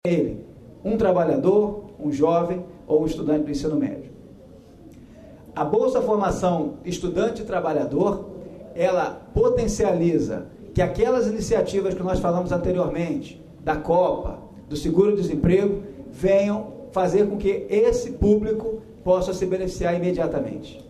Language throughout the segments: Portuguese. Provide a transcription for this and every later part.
ele, um trabalhador, um jovem ou um estudante do ensino médio. A Bolsa Formação Estudante e Trabalhador, ela potencializa que aquelas iniciativas que nós falamos anteriormente, da Copa, do seguro-desemprego, venham fazer com que esse público possa se beneficiar imediatamente.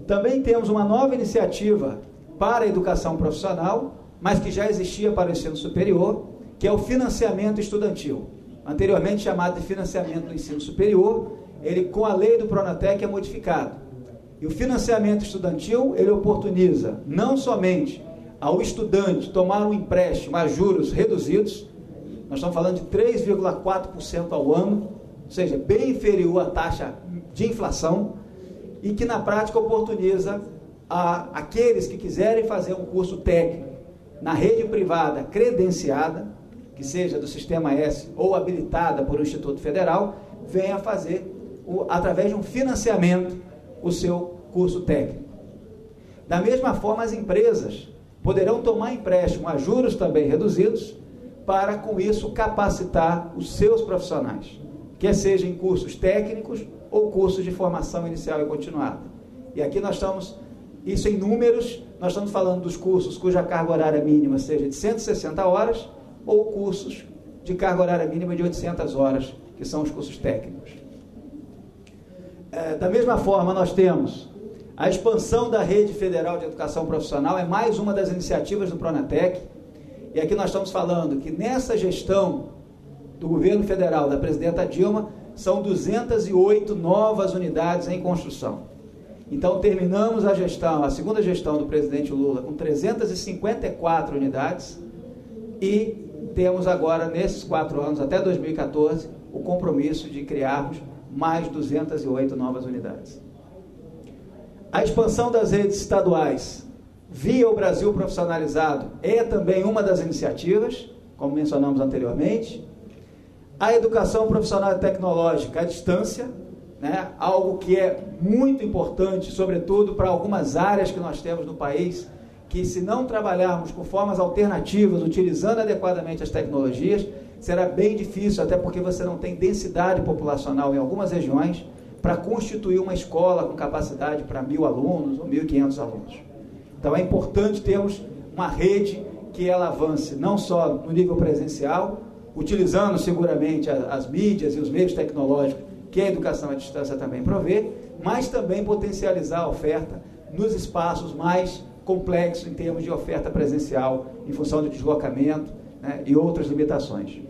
Também temos uma nova iniciativa para a educação profissional, mas que já existia para o ensino superior, que é o financiamento estudantil. Anteriormente chamado de financiamento do ensino superior, ele com a lei do Pronatec é modificado. E o financiamento estudantil, ele oportuniza não somente ao estudante tomar um empréstimo a juros reduzidos, nós estamos falando de 3,4% ao ano, ou seja, bem inferior à taxa de inflação, e que na prática oportuniza aqueles que quiserem fazer um curso técnico na rede privada credenciada, que seja do Sistema S ou habilitada por um Instituto Federal, venha fazer, através de um financiamento, o seu curso técnico. Da mesma forma, as empresas poderão tomar empréstimo a juros também reduzidos, para com isso capacitar os seus profissionais, quer seja em cursos técnicos ou cursos de formação inicial e continuada. E aqui nós estamos, isso em números, nós estamos falando dos cursos cuja carga horária mínima seja de 160 horas, ou cursos de carga horária mínima de 800 horas, que são os cursos técnicos. Da mesma forma, nós temos a expansão da Rede Federal de Educação Profissional, é mais uma das iniciativas do Pronatec, e aqui nós estamos falando que nessa gestão do governo federal, da presidenta Dilma, são 208 novas unidades em construção. Então, terminamos a segunda gestão do presidente Lula com 354 unidades e temos agora, nesses 4 anos, até 2014, o compromisso de criarmos mais 208 novas unidades. A expansão das redes estaduais via o Brasil Profissionalizado é também uma das iniciativas, como mencionamos anteriormente. A educação profissional e tecnológica à distância, né, algo que é muito importante, sobretudo para algumas áreas que nós temos no país, que se não trabalharmos com formas alternativas, utilizando adequadamente as tecnologias, será bem difícil, até porque você não tem densidade populacional em algumas regiões, para constituir uma escola com capacidade para 1.000 alunos ou 1.500 alunos. Então é importante termos uma rede que ela avance não só no nível presencial, utilizando seguramente as mídias e os meios tecnológicos que a educação à distância também provê, mas também potencializar a oferta nos espaços mais complexos em termos de oferta presencial, em função do deslocamento, né, e outras limitações.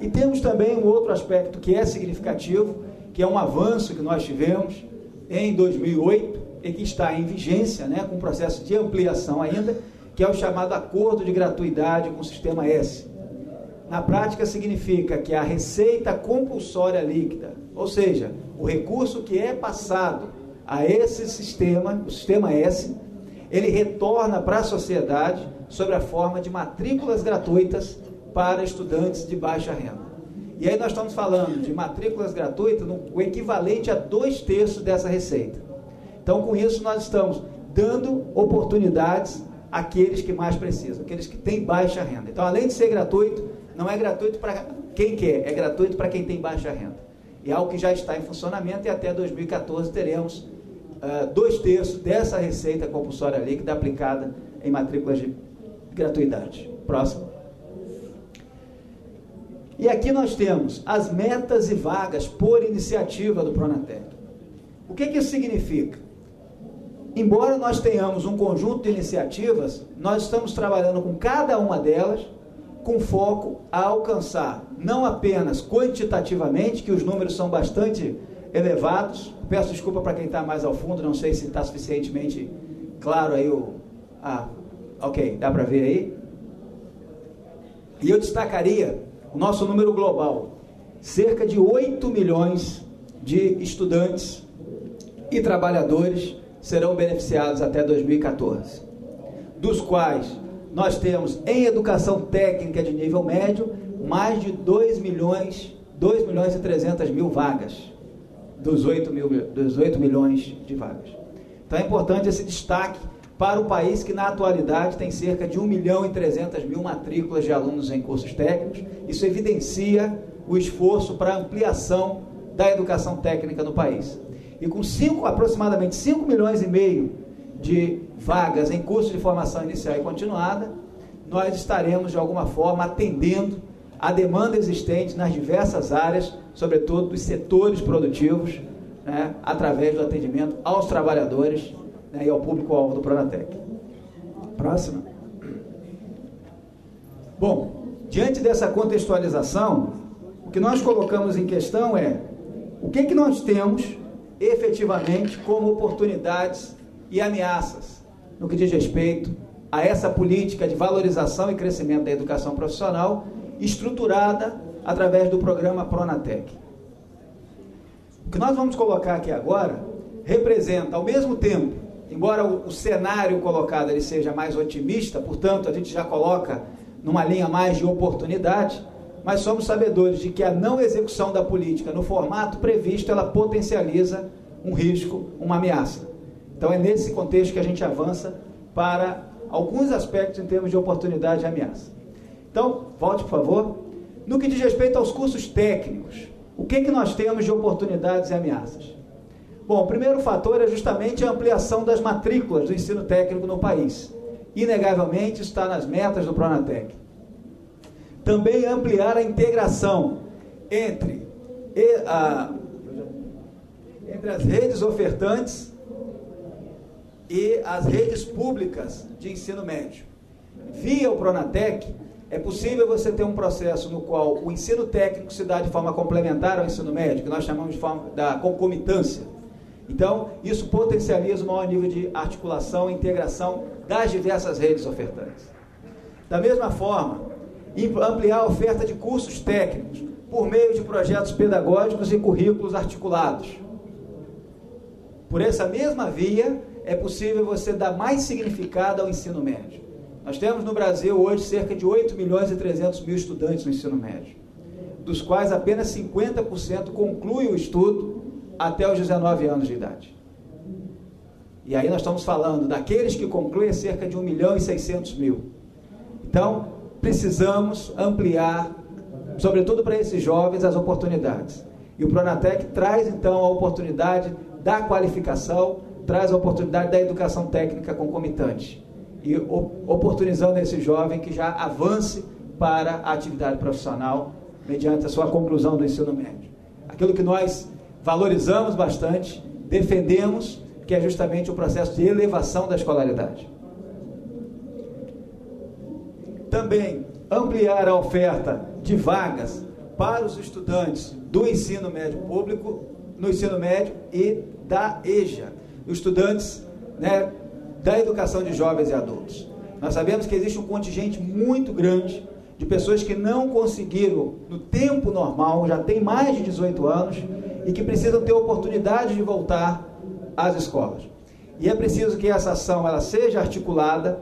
E temos também um outro aspecto que é significativo, que é um avanço que nós tivemos em 2008 e que está em vigência, né, com um processo de ampliação ainda, que é o chamado Acordo de Gratuidade com o Sistema S. Na prática significa que a receita compulsória líquida, ou seja, o recurso que é passado a esse sistema, o Sistema S, ele retorna para a sociedade sob a forma de matrículas gratuitas para estudantes de baixa renda. E aí nós estamos falando de matrículas gratuitas, o equivalente a 2/3 dessa receita. Então, com isso, nós estamos dando oportunidades àqueles que mais precisam, aqueles que têm baixa renda. Então, além de ser gratuito, não é gratuito para quem quer, é gratuito para quem tem baixa renda. E é algo que já está em funcionamento e até 2014 teremos 2/3 dessa receita compulsória líquida aplicada em matrículas de gratuidade. Próximo. E aqui nós temos as metas e vagas por iniciativa do Pronatec. O que isso significa? Embora nós tenhamos um conjunto de iniciativas, nós estamos trabalhando com cada uma delas com foco a alcançar, não apenas quantitativamente, que os números são bastante elevados. Peço desculpa para quem está mais ao fundo, não sei se está suficientemente claro aí ok, dá para ver aí? E eu destacaria o nosso número global, cerca de 8 milhões de estudantes e trabalhadores serão beneficiados até 2014, dos quais nós temos em educação técnica de nível médio mais de 2 milhões e 300 mil vagas, dos 8 milhões de vagas. Então é importante esse destaque para o país que na atualidade tem cerca de 1.300.000 matrículas de alunos em cursos técnicos. Isso evidencia o esforço para a ampliação da educação técnica no país. E com aproximadamente 5,5 milhões de vagas em cursos de formação inicial e continuada, nós estaremos de alguma forma atendendo a demanda existente nas diversas áreas, sobretudo dos setores produtivos, né, através do atendimento aos trabalhadores, né, e ao público-alvo do Pronatec. Próxima. Bom, diante dessa contextualização, o que nós colocamos em questão é o que nós temos efetivamente como oportunidades e ameaças no que diz respeito a essa política de valorização e crescimento da educação profissional estruturada através do programa Pronatec. O que nós vamos colocar aqui agora representa, ao mesmo tempo, embora o cenário colocado ele seja mais otimista, portanto, a gente já coloca numa linha mais de oportunidade, mas somos sabedores de que a não execução da política no formato previsto, ela potencializa um risco, uma ameaça. Então, é nesse contexto que a gente avança para alguns aspectos em termos de oportunidade e ameaça. Então, volte, por favor. No que diz respeito aos cursos técnicos, o que nós temos de oportunidades e ameaças? Bom, o primeiro fator é justamente a ampliação das matrículas do ensino técnico no país. Inegavelmente, está nas metas do Pronatec. Também ampliar a integração entre as redes ofertantes e as redes públicas de ensino médio. Via o Pronatec, é possível você ter um processo no qual o ensino técnico se dá de forma complementar ao ensino médio, que nós chamamos de forma da concomitância. Então, isso potencializa o maior nível de articulação e integração das diversas redes ofertantes. Da mesma forma, ampliar a oferta de cursos técnicos por meio de projetos pedagógicos e currículos articulados. Por essa mesma via, é possível você dar mais significado ao ensino médio. Nós temos no Brasil hoje cerca de 8.300.000 estudantes no ensino médio, dos quais apenas 50% concluem o estudo até os 19 anos de idade. E aí nós estamos falando daqueles que concluem cerca de 1.600.000. Então, precisamos ampliar, sobretudo para esses jovens, as oportunidades. E o Pronatec traz, então, a oportunidade da qualificação, traz a oportunidade da educação técnica concomitante. E oportunizando esse jovem que já avance para a atividade profissional mediante a sua conclusão do ensino médio. Aquilo que nós valorizamos bastante, defendemos, que é justamente o processo de elevação da escolaridade. Também ampliar a oferta de vagas para os estudantes do ensino médio público, no ensino médio e da EJA, os estudantes, né, da educação de jovens e adultos. Nós sabemos que existe um contingente muito grande de pessoas que não conseguiram, no tempo normal, já tem mais de 18 anos, e que precisam ter oportunidade de voltar às escolas. E é preciso que essa ação ela seja articulada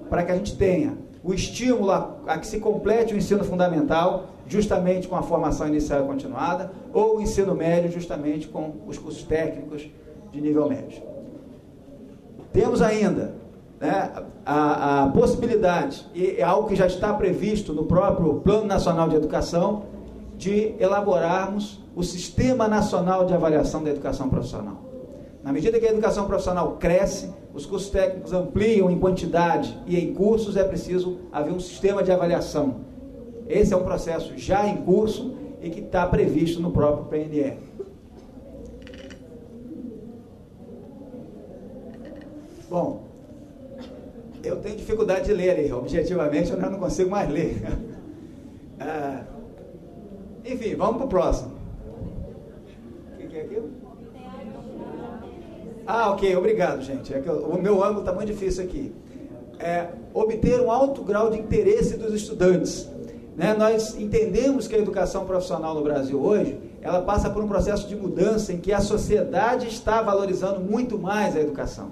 para que a gente tenha o estímulo a que se complete o ensino fundamental, justamente com a formação inicial e continuada, ou o ensino médio, justamente com os cursos técnicos de nível médio. Temos ainda, né, a possibilidade, e é algo que já está previsto no próprio Plano Nacional de Educação, de elaborarmos o Sistema Nacional de Avaliação da Educação Profissional. Na medida que a educação profissional cresce, os cursos técnicos ampliam em quantidade e em cursos, é preciso haver um sistema de avaliação. Esse é um processo já em curso e que está previsto no próprio PNR. Bom, eu tenho dificuldade de ler aí, objetivamente eu não consigo mais ler. Enfim, vamos para o próximo. O que é aquilo? Ok, obrigado, gente. É que o meu ângulo está muito difícil aqui. Obter um alto grau de interesse dos estudantes. Né? Nós entendemos que a educação profissional no Brasil hoje, ela passa por um processo de mudança em que a sociedade está valorizando muito mais a educação.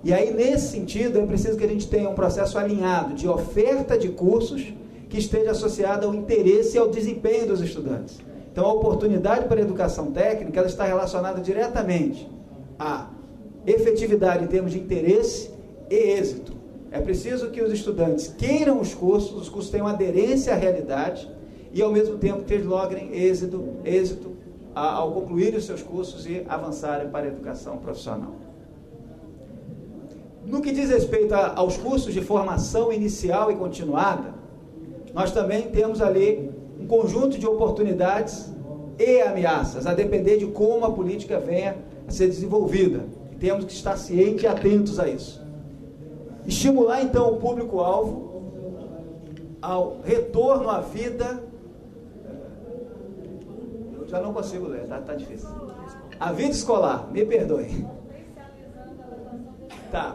E aí, nesse sentido, é preciso que a gente tenha um processo alinhado de oferta de cursos que esteja associado ao interesse e ao desempenho dos estudantes. Então, a oportunidade para a educação técnica, ela está relacionada diretamente à efetividade em termos de interesse e êxito. É preciso que os estudantes queiram os cursos tenham aderência à realidade e, ao mesmo tempo, que eles logrem êxito ao concluírem os seus cursos e avançarem para a educação profissional. No que diz respeito aos cursos de formação inicial e continuada, nós também temos ali um conjunto de oportunidades e ameaças, a depender de como a política venha a ser desenvolvida. Temos que estar cientes e atentos a isso. Estimular, então, o público-alvo ao retorno à vida... Eu já não consigo ler, tá difícil. A vida escolar, me perdoe.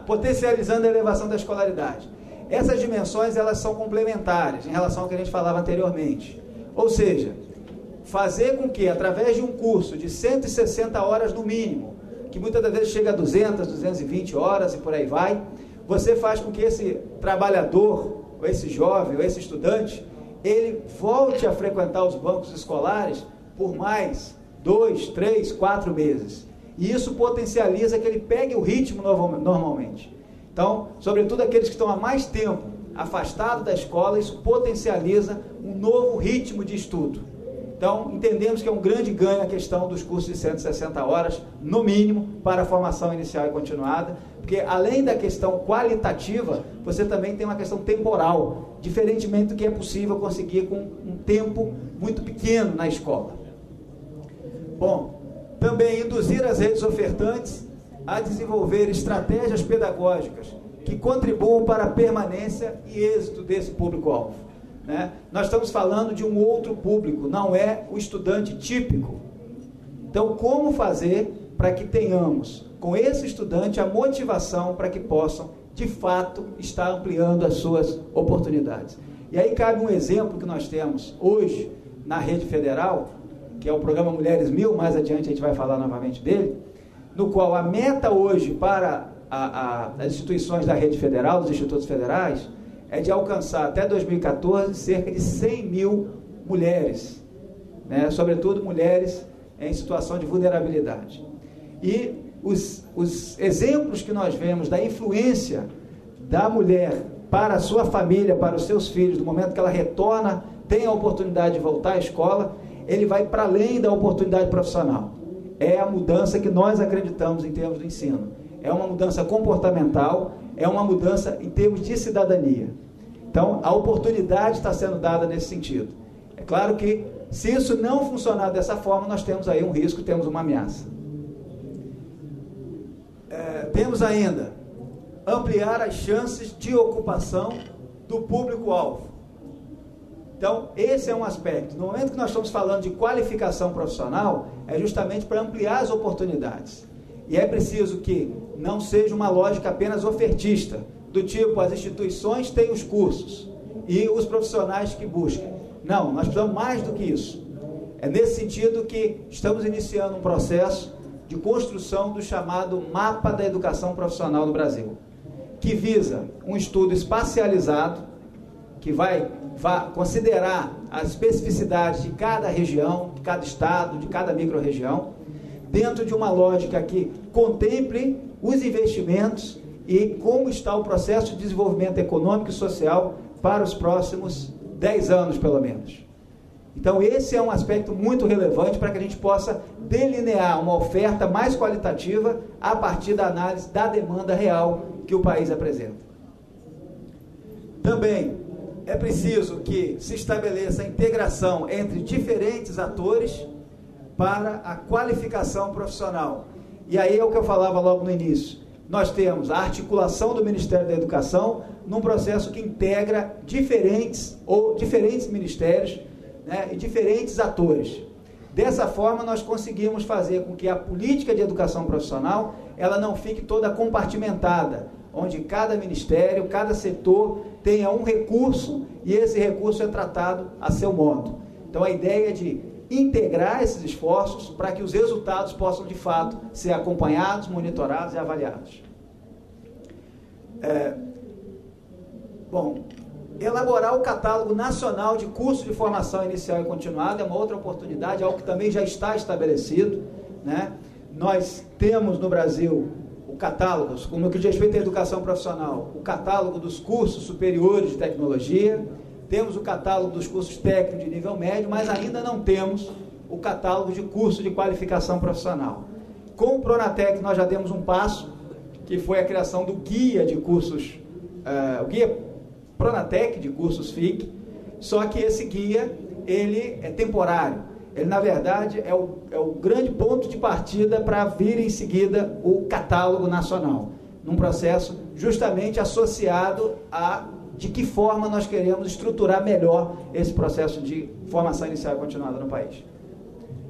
Potencializando a elevação da escolaridade. Essas dimensões, elas são complementares em relação ao que a gente falava anteriormente. Ou seja, fazer com que, através de um curso de 160 horas no mínimo, que muitas das vezes chega a 200, 220 horas e por aí vai, você faz com que esse trabalhador, ou esse jovem, ou esse estudante, ele volte a frequentar os bancos escolares por mais 2, 3, 4 meses. E isso potencializa que ele pegue o ritmo normalmente. Então, sobretudo aqueles que estão há mais tempo afastados da escola, isso potencializa um novo ritmo de estudo. Então, entendemos que é um grande ganho a questão dos cursos de 160 horas, no mínimo, para a formação inicial e continuada, porque além da questão qualitativa, você também tem uma questão temporal, diferentemente do que é possível conseguir com um tempo muito pequeno na escola. Bom, também induzir as redes ofertantes a desenvolver estratégias pedagógicas que contribuam para a permanência e êxito desse público-alvo. Né? Nós estamos falando de um outro público, não é o estudante típico. Então, como fazer para que tenhamos, com esse estudante, a motivação para que possam, de fato, estar ampliando as suas oportunidades? E aí cabe um exemplo que nós temos hoje na rede federal, que é o programa Mulheres 1000, mais adiante a gente vai falar novamente dele, no qual a meta hoje para as instituições da rede federal, dos institutos federais, é de alcançar até 2014 cerca de 100 mil mulheres, né? Sobretudo mulheres em situação de vulnerabilidade. E os exemplos que nós vemos da influência da mulher para a sua família, para os seus filhos, do momento que ela retorna, tem a oportunidade de voltar à escola, ele vai para além da oportunidade profissional. É a mudança que nós acreditamos em termos do ensino. É uma mudança comportamental, é uma mudança em termos de cidadania. Então, a oportunidade está sendo dada nesse sentido. É claro que, se isso não funcionar dessa forma, nós temos aí um risco, temos uma ameaça. Temos ainda ampliar as chances de ocupação do público-alvo. Então, esse é um aspecto. No momento que nós estamos falando de qualificação profissional, é justamente para ampliar as oportunidades. E é preciso que não seja uma lógica apenas ofertista, do tipo, as instituições têm os cursos e os profissionais que buscam. Não, nós precisamos mais do que isso. É nesse sentido que estamos iniciando um processo de construção do chamado Mapa da Educação Profissional no Brasil, que visa um estudo espacializado, que vai considerar as especificidades de cada região, de cada estado, de cada micro-região, dentro de uma lógica que contemple os investimentos e como está o processo de desenvolvimento econômico e social para os próximos 10 anos, pelo menos. Então, esse é um aspecto muito relevante para que a gente possa delinear uma oferta mais qualitativa a partir da análise da demanda real que o país apresenta. Também é preciso que se estabeleça a integração entre diferentes atores para a qualificação profissional. E aí é o que eu falava logo no início. Nós temos a articulação do Ministério da Educação num processo que integra diferentes ministérios, né, e diferentes atores. Dessa forma, nós conseguimos fazer com que a política de educação profissional ela não fique toda compartimentada, onde cada ministério, cada setor tenha um recurso e esse recurso é tratado a seu modo. Então, a ideia é de integrar esses esforços para que os resultados possam, de fato, ser acompanhados, monitorados e avaliados. Elaborar o catálogo nacional de cursos de formação inicial e continuada é uma outra oportunidade, algo que também já está estabelecido, né? Nós temos no Brasil o o catálogo, no que diz respeito à educação profissional, o catálogo dos cursos superiores de tecnologia, temos o catálogo dos cursos técnicos de nível médio, mas ainda não temos o catálogo de cursos de qualificação profissional. Com o Pronatec nós já demos um passo, que foi a criação do guia de cursos, o guia Pronatec de cursos FIC, só que esse guia, ele é temporário. Ele, na verdade, é o grande ponto de partida para vir em seguida o catálogo nacional, num processo justamente associado a de que forma nós queremos estruturar melhor esse processo de formação inicial e continuada no país.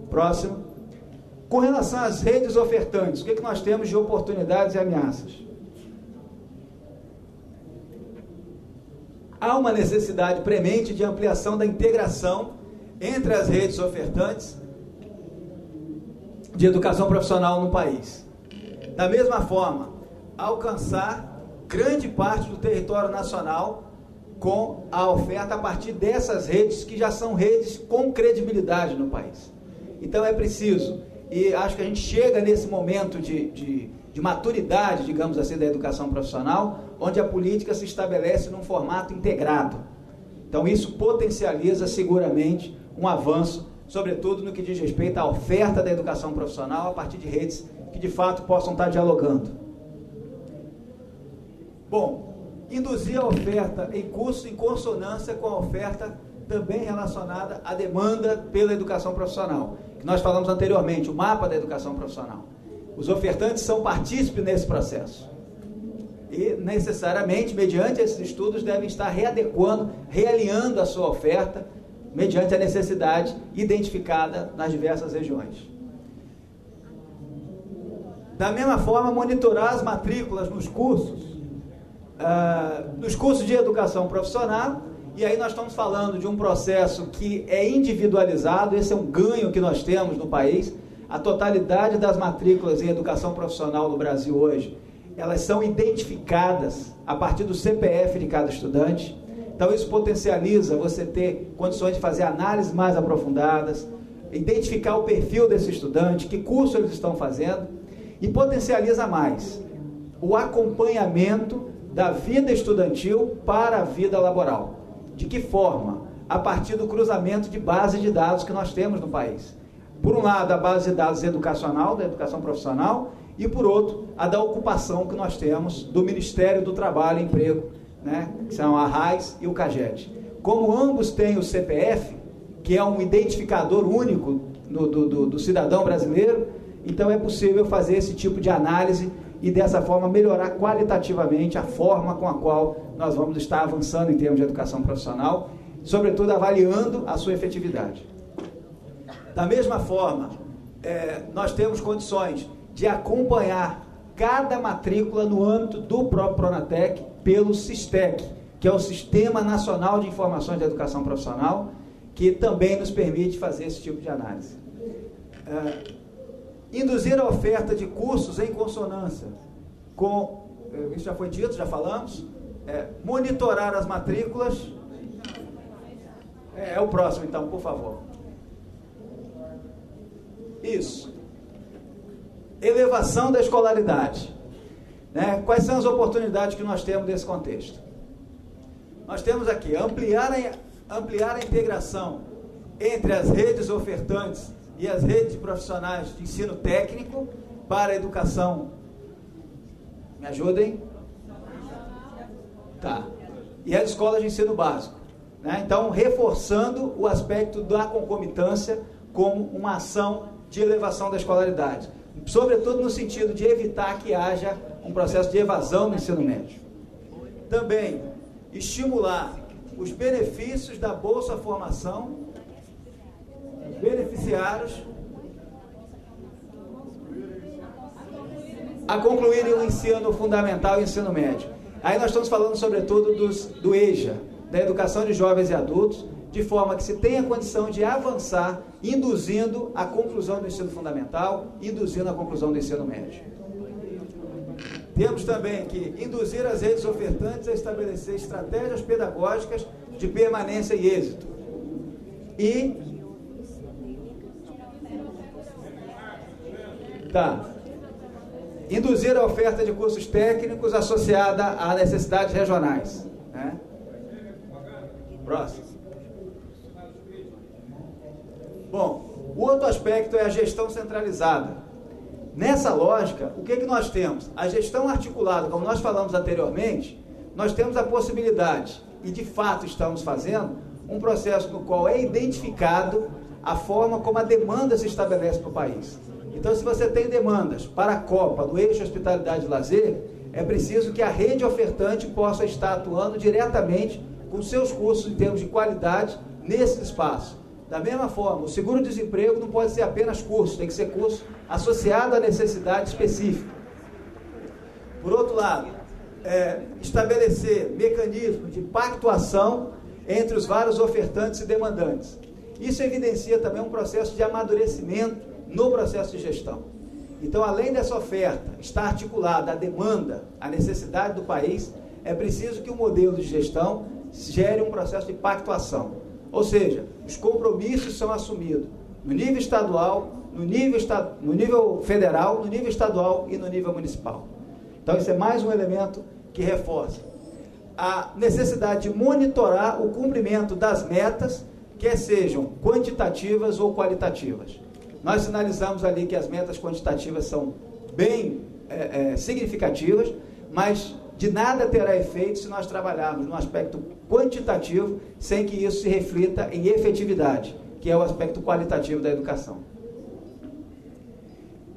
Próximo. Com relação às redes ofertantes, o que nós temos de oportunidades e ameaças? Há uma necessidade premente de ampliação da integração entre as redes ofertantes de educação profissional no país. Da mesma forma, alcançar grande parte do território nacional com a oferta a partir dessas redes que já são redes com credibilidade no país. Então é preciso, e acho que a gente chega nesse momento de maturidade, digamos assim, da educação profissional, onde a política se estabelece num formato integrado. Então isso potencializa seguramente um avanço, sobretudo no que diz respeito à oferta da educação profissional a partir de redes que de fato possam estar dialogando. Bom, induzir a oferta em curso em consonância com a oferta também relacionada à demanda pela educação profissional, que nós falamos anteriormente, o mapa da educação profissional. Os ofertantes são partícipes nesse processo. E, necessariamente, mediante esses estudos, devem estar readequando, realinhando a sua oferta, mediante a necessidade identificada nas diversas regiões. Da mesma forma, monitorar as matrículas nos cursos de educação profissional, e aí nós estamos falando de um processo que é individualizado, esse é um ganho que nós temos no país. A totalidade das matrículas em educação profissional no Brasil hoje, elas são identificadas a partir do CPF de cada estudante. Então isso potencializa você ter condições de fazer análises mais aprofundadas, identificar o perfil desse estudante, que curso eles estão fazendo, e potencializa mais o acompanhamento da vida estudantil para a vida laboral. De que forma? A partir do cruzamento de base de dados que nós temos no país. Por um lado, a base de dados educacional, da educação profissional, e por outro, a da ocupação que nós temos do Ministério do Trabalho e Emprego, né, que são a RAIS e o CAGED. Como ambos têm o CPF, que é um identificador único do cidadão brasileiro, então é possível fazer esse tipo de análise e dessa forma melhorar qualitativamente a forma com a qual nós vamos estar avançando em termos de educação profissional, sobretudo avaliando a sua efetividade. Da mesma forma, nós temos condições de acompanhar cada matrícula no âmbito do próprio Pronatec pelo SISTEC, que é o Sistema Nacional de Informações da Educação Profissional, que também nos permite fazer esse tipo de análise. Induzir a oferta de cursos em consonância com, isso já foi dito, já falamos, monitorar as matrículas. É o próximo então, por favor. Isso. Elevação da escolaridade. Né? Quais são as oportunidades que nós temos nesse contexto? Nós temos aqui ampliar a integração entre as redes ofertantes e as redes profissionais de ensino técnico para a educação. Me ajudem? Tá. E as escolas de ensino básico. Né? Então, reforçando o aspecto da concomitância como uma ação de elevação da escolaridade. Sobretudo no sentido de evitar que haja um processo de evasão no ensino médio. Também, estimular os benefícios da Bolsa Formação, beneficiários a concluírem o ensino fundamental e o ensino médio. Aí nós estamos falando sobretudo do EJA, da Educação de Jovens e Adultos, de forma que se tenha condição de avançar, induzindo a conclusão do ensino fundamental, induzindo a conclusão do ensino médio. Temos também que induzir as redes ofertantes a estabelecer estratégias pedagógicas de permanência e êxito. E induzir a oferta de cursos técnicos associada a necessidades regionais. Né? Próximo. Bom, o outro aspecto é a gestão centralizada. Nessa lógica, o que nós temos? A gestão articulada, como nós falamos anteriormente, nós temos a possibilidade, e de fato estamos fazendo, um processo no qual é identificado a forma como a demanda se estabelece para o país. Então, se você tem demandas para a Copa do eixo hospitalidade e lazer, é preciso que a rede ofertante possa estar atuando diretamente com seus cursos em termos de qualidade nesse espaço. Da mesma forma, o seguro-desemprego não pode ser apenas curso, tem que ser curso associado à necessidade específica. Por outro lado, estabelecer mecanismos de pactuação entre os vários ofertantes e demandantes. Isso evidencia também um processo de amadurecimento no processo de gestão. Então, além dessa oferta estar articulada à demanda, à necessidade do país, é preciso que o modelo de gestão gere um processo de pactuação. Ou seja, os compromissos são assumidos no nível estadual, no nível federal, no nível estadual e no nível municipal. Então, isso é mais um elemento que reforça a necessidade de monitorar o cumprimento das metas, quer sejam quantitativas ou qualitativas. Nós sinalizamos ali que as metas quantitativas são bem significativas, mas de nada terá efeito se nós trabalharmos no aspecto quantitativo sem que isso se reflita em efetividade, que é o aspecto qualitativo da educação.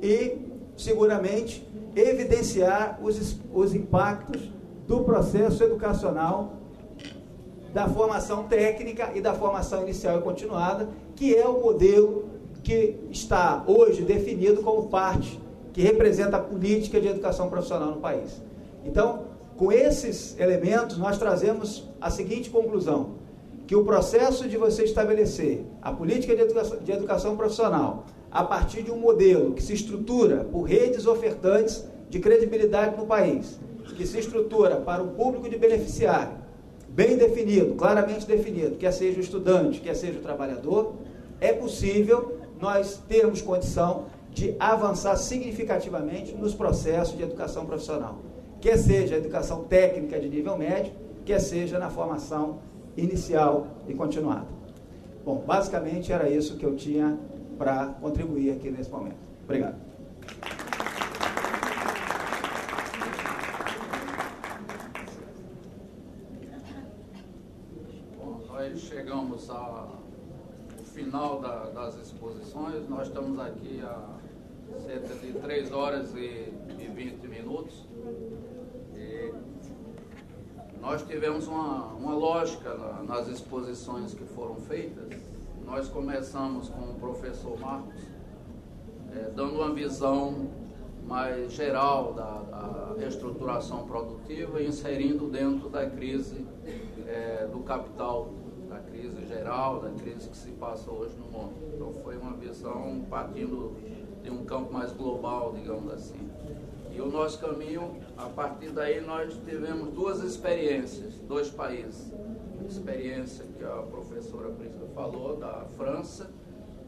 E, seguramente, evidenciar os impactos do processo educacional, da formação técnica e da formação inicial e continuada, que é o modelo que está hoje definido como parte que representa a política de educação profissional no país. Então, com esses elementos, nós trazemos a seguinte conclusão, que o processo de você estabelecer a política de educação profissional a partir de um modelo que se estrutura por redes ofertantes de credibilidade no país, que se estrutura para um público de beneficiário, bem definido, claramente definido, quer seja o estudante, quer seja o trabalhador, é possível nós termos condição de avançar significativamente nos processos de educação profissional, quer seja a educação técnica de nível médio, quer seja na formação inicial e continuada. Bom, basicamente era isso que eu tinha para contribuir aqui nesse momento. Obrigado. Bom, nós chegamos ao final das exposições. Nós estamos aqui há cerca de 3 horas e 20 minutos. E nós tivemos uma lógica nas exposições que foram feitas. Nós começamos com o professor Marcos, dando uma visão mais geral da reestruturação produtiva, inserindo dentro da crise do capital, da crise geral, da crise que se passa hoje no mundo. Então foi uma visão partindo de um campo mais global, digamos assim. E o nosso caminho, a partir daí nós tivemos 2 experiências, 2 países. A experiência que a professora Prisca falou, da França,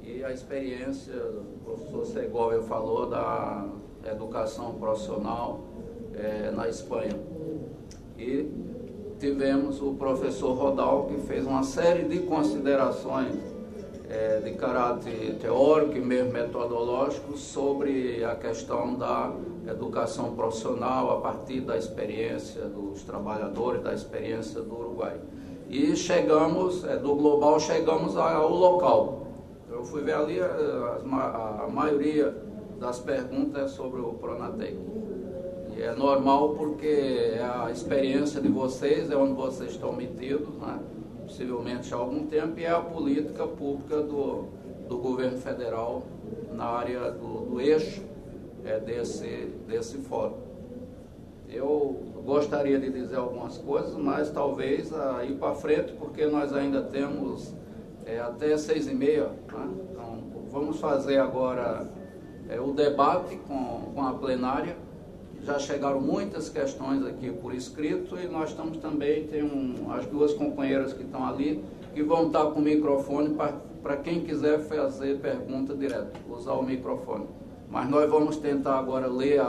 e a experiência, o professor Segovia falou, da educação profissional na Espanha. E tivemos o professor Rodal, que fez uma série de considerações de caráter teórico e mesmo metodológico sobre a questão da educação profissional a partir da experiência dos trabalhadores, da experiência do Uruguai. E chegamos, do global, chegamos ao local. Eu fui ver ali, a maioria das perguntas é sobre o Pronatec. E é normal porque a experiência de vocês é onde vocês estão metidos, né? Possivelmente há algum tempo, e é a política pública do governo federal na área do eixo desse fórum. Eu gostaria de dizer algumas coisas, mas talvez ir para frente, porque nós ainda temos até 6h30, né? Então, vamos fazer agora o debate com a plenária. Já chegaram muitas questões aqui por escrito e nós estamos também, as 2 companheiras que estão ali, que vão estar com o microfone para quem quiser fazer pergunta direto, usar o microfone. Mas nós vamos tentar agora ler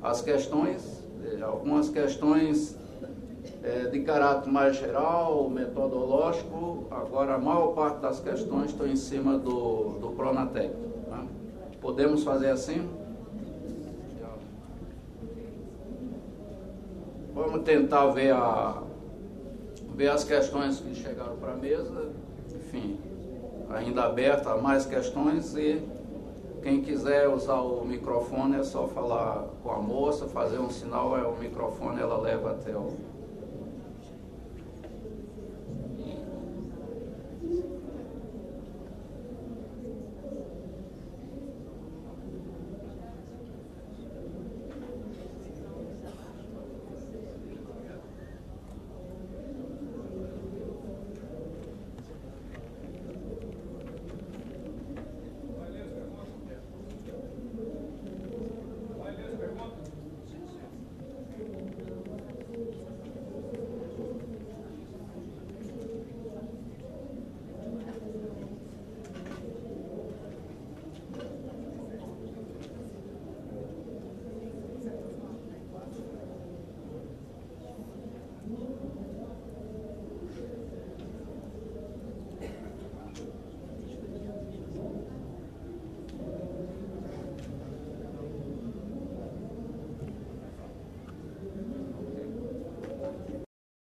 as questões, algumas questões de caráter mais geral, metodológico. Agora a maior parte das questões estão em cima do Pronatec, né? Podemos fazer assim? Vamos tentar ver as questões que chegaram para a mesa, enfim, ainda aberta a mais questões, e quem quiser usar o microfone é só falar com a moça, fazer um sinal, o microfone ela leva até o